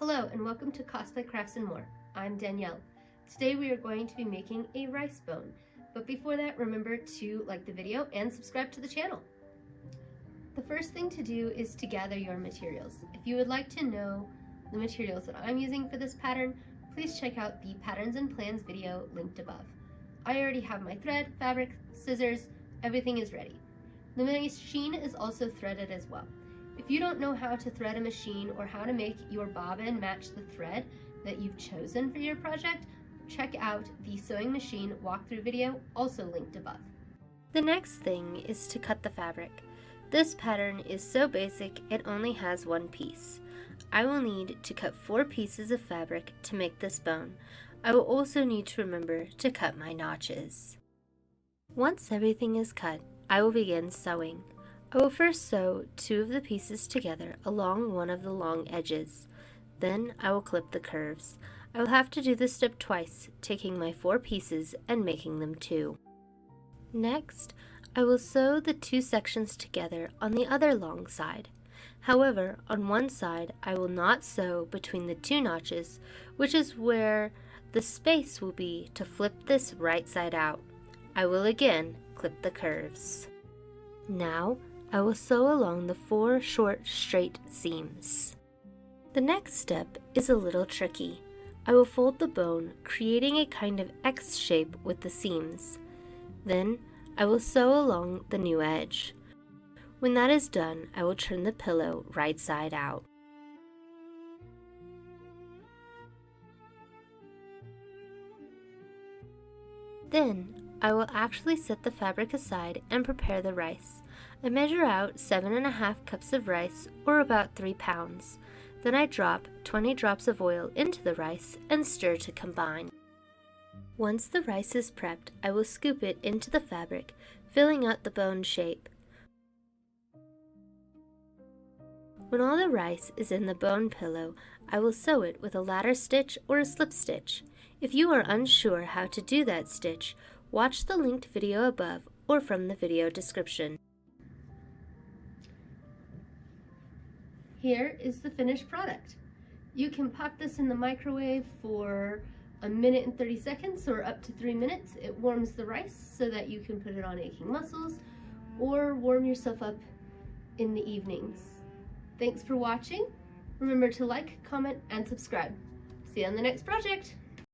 Hello and welcome to Cosplay Crafts and More. I'm Danielle. Today we are going to be making a rice bone, but before that remember to like the video and subscribe to the channel. The first thing to do is to gather your materials. If you would like to know the materials that I'm using for this pattern, please check out the patterns and plans video linked above. I already have my thread, fabric, scissors, everything is ready. The machine is also threaded as well. If you don't know how to thread a machine or how to make your bobbin match the thread that you've chosen for your project, check out the sewing machine walkthrough video, also linked above. The next thing is to cut the fabric. This pattern is so basic it only has one piece. I will need to cut 4 pieces of fabric to make this bone. I will also need to remember to cut my notches. Once everything is cut, I will begin sewing. I will first sew 2 of the pieces together along one of the long edges. Then I will clip the curves. I will have to do this step twice, taking my 4 pieces and making them 2. Next, I will sew the 2 sections together on the other long side. However, on one side I will not sew between the 2 notches, which is where the space will be to flip this right side out. I will again clip the curves. Now, I will sew along the 4 short straight seams. The next step is a little tricky. I will fold the bone, creating a kind of X shape with the seams. Then, I will sew along the new edge. When that is done, I will turn the pillow right side out. Then, I will actually set the fabric aside and prepare the rice. I measure out 7.5 cups of rice, or about 3 pounds. Then I drop 20 drops of oil into the rice and stir to combine. Once the rice is prepped, I will scoop it into the fabric, filling out the bone shape. When all the rice is in the bone pillow, I will sew it with a ladder stitch or a slip stitch. If you are unsure how to do that stitch, watch the linked video above or from the video description. Here is the finished product. You can pop this in the microwave for 1 minute and 30 seconds or up to 3 minutes. It warms the rice so that you can put it on aching muscles or warm yourself up in the evenings. Thanks for watching. Remember to like, comment, and subscribe. See you on the next project.